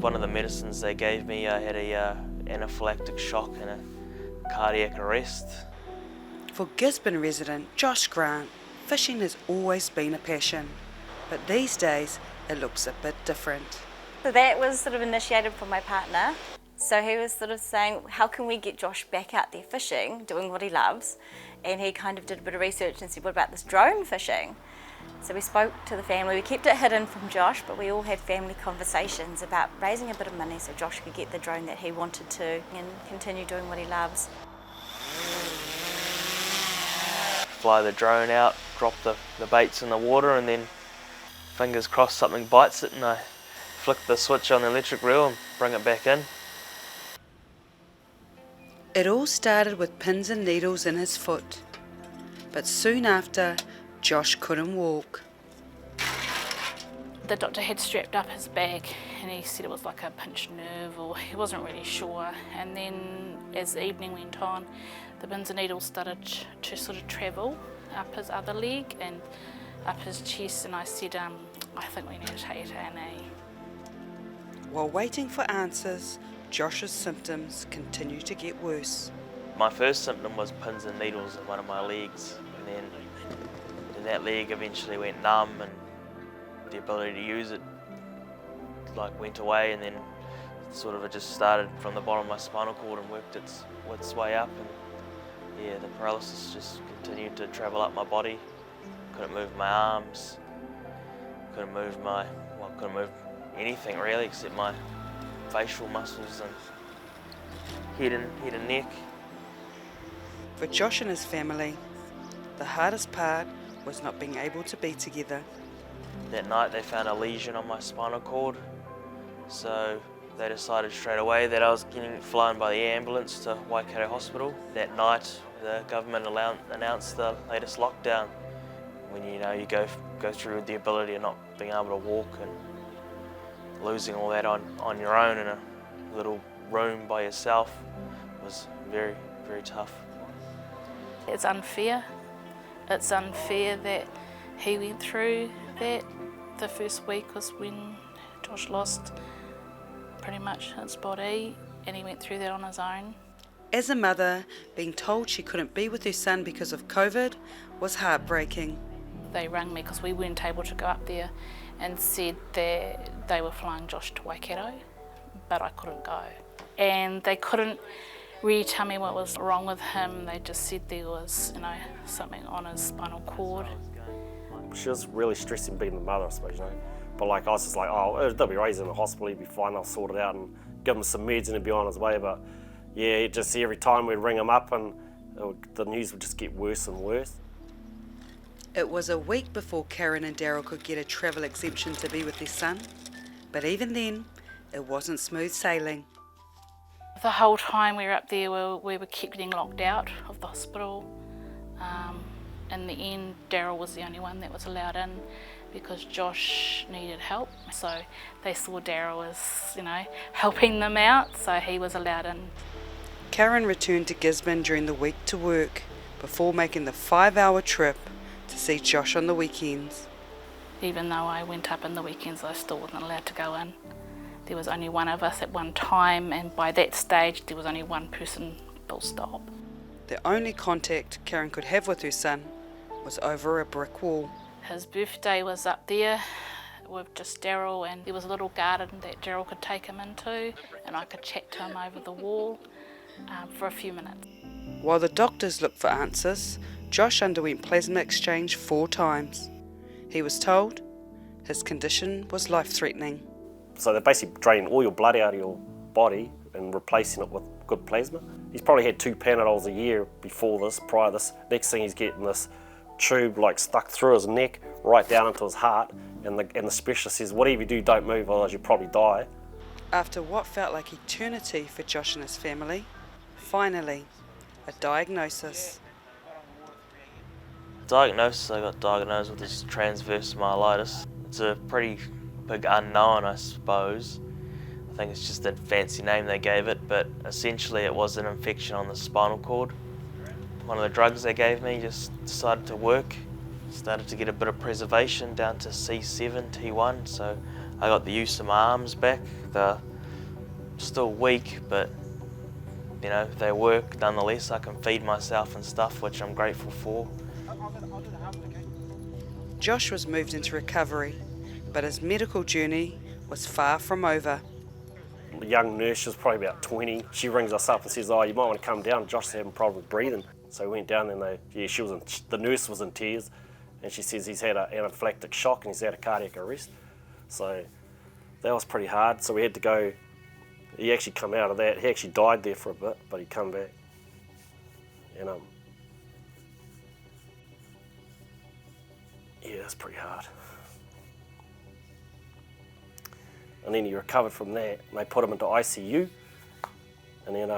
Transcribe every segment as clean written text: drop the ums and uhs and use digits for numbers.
One of the medicines they gave me, I had a anaphylactic shock and a cardiac arrest. For Gisborne resident Josh Grant, fishing has always been a passion, but these days it looks a bit different. So that was sort of initiated from my partner. So he was sort of saying, how can we get Josh back out there fishing, doing what he loves? And he kind of did a bit of research and said, what about this drone fishing? So we spoke to the family. We kept it hidden from Josh, but we all had family conversations about raising a bit of money so Josh could get the drone that he wanted to and continue doing what he loves. Fly the drone out, drop the baits in the water, and then fingers crossed something bites it, and I flick the switch on the electric reel and bring it back in. It all started with pins and needles in his foot, but soon after, Josh couldn't walk. The doctor had strapped up his back and he said it was like a pinched nerve, or he wasn't really sure. And then as the evening went on, the pins and needles started to sort of travel up his other leg and up his chest, and I said, I think we need to take it to A&E. While waiting for answers, Josh's symptoms continued to get worse. My first symptom was pins and needles in one of my legs, and then that leg eventually went numb, and the ability to use it went away, and then sort of it just started from the bottom of my spinal cord and worked its way up, and yeah, the paralysis just continued to travel up my body. Couldn't move my arms, couldn't move anything really except my facial muscles and head and neck. For Josh and his family, the hardest part was not being able to be together. That night they found a lesion on my spinal cord, so they decided straight away that I was getting flown by the ambulance to Waikato Hospital. That night the government announced the latest lockdown. When you go through the ability of not being able to walk and losing all that on your own in a little room by yourself was very, very tough. It's unfair. It's unfair that he went through that. The first week was when Josh lost pretty much his body, and he went through that on his own. As a mother, being told she couldn't be with her son because of COVID was heartbreaking. They rang me because we weren't able to go up there and said that they were flying Josh to Waikato, but I couldn't go. And they couldn't really tell me what was wrong with him. They just said there was, something on his spinal cord. She was really stressing being the mother, I suppose, But I was just like, they'll be raised in the hospital, he'll be fine, I'll sort it out and give him some meds and he'll be on his way. But yeah, just every time we'd ring him up and the news would just get worse and worse. It was a week before Karen and Daryl could get a travel exemption to be with their son, but even then, it wasn't smooth sailing. The whole time we were up there, we were kept getting locked out of the hospital. In the end, Daryl was the only one that was allowed in because Josh needed help. So they saw Daryl as, helping them out, so he was allowed in. Karen returned to Gisborne during the week to work before making the 5-hour trip to see Josh on the weekends. Even though I went up in the weekends, I still wasn't allowed to go in. There was only one of us at one time, and by that stage there was only one person full stop. The only contact Karen could have with her son was over a brick wall. His birthday was up there with just Daryl, and there was a little garden that Daryl could take him into, and I could chat to him over the wall for a few minutes. While the doctors looked for answers, Josh underwent plasma exchange 4 times. He was told his condition was life-threatening. So they're basically draining all your blood out of your body and replacing it with good plasma. He's probably had 2 Panadols a year before this, prior to this. Next thing he's getting this tube stuck through his neck, right down into his heart, and the specialist says, whatever you do, don't move, otherwise you'll probably die. After what felt like eternity for Josh and his family, finally, a diagnosis. I got diagnosed with this transverse myelitis. It's a pretty big unknown, I suppose. I think it's just a fancy name they gave it, but essentially it was an infection on the spinal cord. One of the drugs they gave me just decided to work. Started to get a bit of preservation down to C7, T1, so I got the use of my arms back. The still weak, but you know, they work nonetheless. I can feed myself and stuff, which I'm grateful for. Josh was moved into recovery, but his medical journey was far from over. The young nurse, she was probably about 20. She rings us up and says, "Oh, you might want to come down. Josh's having a problem with breathing." So we went down and the nurse was in tears, and she says he's had an anaphylactic shock and he's had a cardiac arrest. So that was pretty hard. So we had to go. He actually come out of that. He actually died there for a bit, but he come back. And yeah, it's pretty hard. And then he recovered from that, and they put him into ICU, and then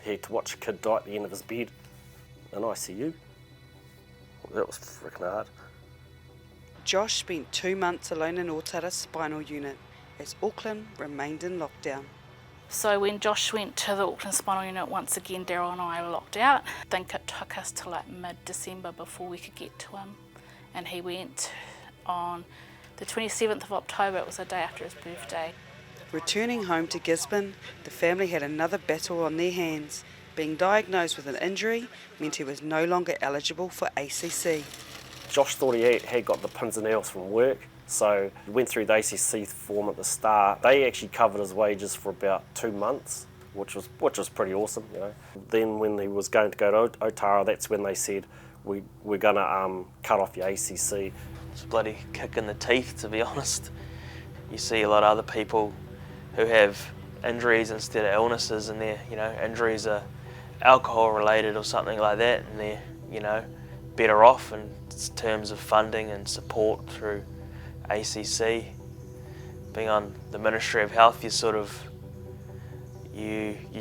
he had to watch a kid die at the end of his bed in ICU. That was freaking hard. Josh spent 2 months alone in Otara's spinal unit as Auckland remained in lockdown. So when Josh went to the Auckland Spinal Unit, once again Daryl and I were locked out. I think it took us to like mid-December before we could get to him. And he went on the 27th of October, it was the day after his birthday. Returning home to Gisborne, the family had another battle on their hands. Being diagnosed with an injury meant he was no longer eligible for ACC. Josh thought he had got the pins and needles from work, so he went through the ACC form at the start. They actually covered his wages for about 2 months, which was pretty awesome, you know. Then when he was going to go to Otara, that's when they said, we're going to cut off your ACC. It's a bloody kick in the teeth, to be honest. You see a lot of other people who have injuries instead of illnesses, and their, you know, injuries are alcohol related or something like that, and they're, you know, better off in terms of funding and support through ACC. Being on the Ministry of Health, you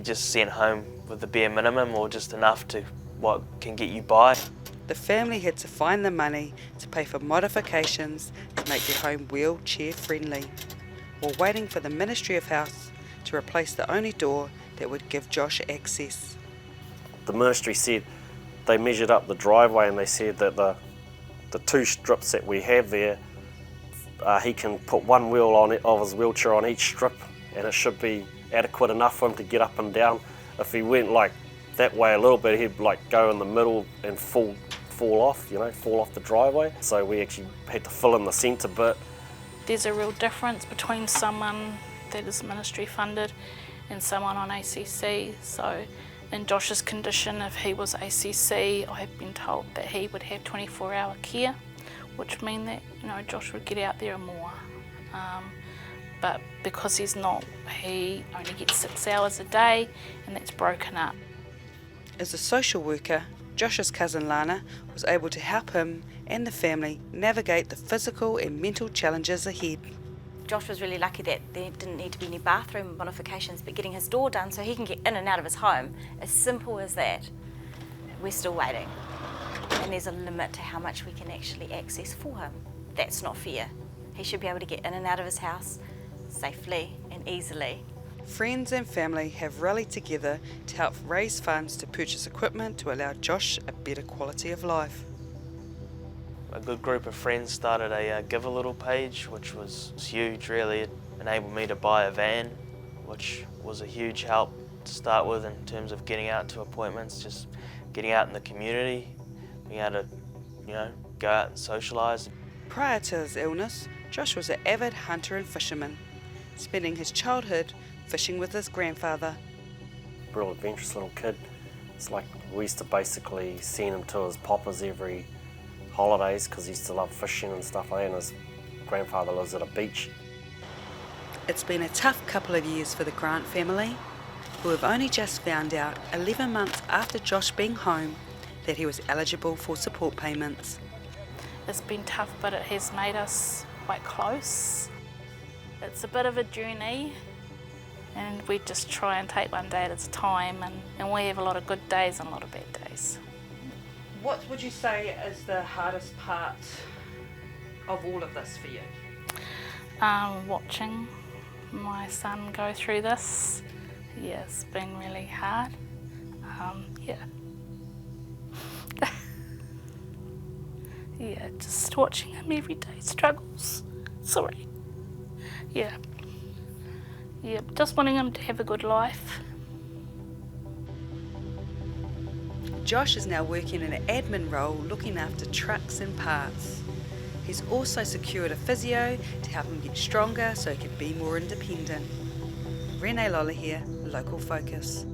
just sent home with the bare minimum, or just enough to what can get you by. The family had to find the money to pay for modifications to make their home wheelchair friendly, while waiting for the Ministry of Health to replace the only door that would give Josh access. The ministry said they measured up the driveway, and they said that the 2 strips that we have there, he can put 1 wheel on it of his wheelchair on each strip, and it should be adequate enough for him to get up and down. If he went like that way a little bit, he'd like go in the middle and fall off the driveway. So we actually had to fill in the centre bit. There's a real difference between someone that is ministry funded and someone on ACC. So in Josh's condition, if he was ACC, I have been told that he would have 24-hour care, which mean that, you know, Josh would get out there more. But because he's not, he only gets 6 hours a day, and that's broken up. As a social worker, Josh's cousin Lana was able to help him and the family navigate the physical and mental challenges ahead. Josh was really lucky that there didn't need to be any bathroom modifications, but getting his door done so he can get in and out of his home, as simple as that. We're still waiting, and there's a limit to how much we can actually access for him. That's not fair. He should be able to get in and out of his house safely and easily. Friends and family have rallied together to help raise funds to purchase equipment to allow Josh a better quality of life. A good group of friends started a Give a Little page, which was huge really. It enabled me to buy a van, which was a huge help to start with in terms of getting out to appointments, just getting out in the community, being able to, you know, go out and socialise. Prior to his illness, Josh was an avid hunter and fisherman, spending his childhood fishing with his grandfather. Real adventurous little kid. It's like we used to basically send him to his papa's every holidays because he used to love fishing and stuff like that, and his grandfather lives at a beach. It's been a tough couple of years for the Grant family, who have only just found out 11 months after Josh being home that he was eligible for support payments. It's been tough, but it has made us quite close. It's a bit of a journey, and we just try and take one day at a time, and we have a lot of good days and a lot of bad days. What would you say is the hardest part of all of this for you? Watching my son go through this, yeah, it's been really hard. Yeah, just watching him every day struggles. Sorry. Yeah. Yep, just wanting him to have a good life. Josh is now working in an admin role looking after trucks and parts. He's also secured a physio to help him get stronger so he can be more independent. Renee Lola here, Local Focus.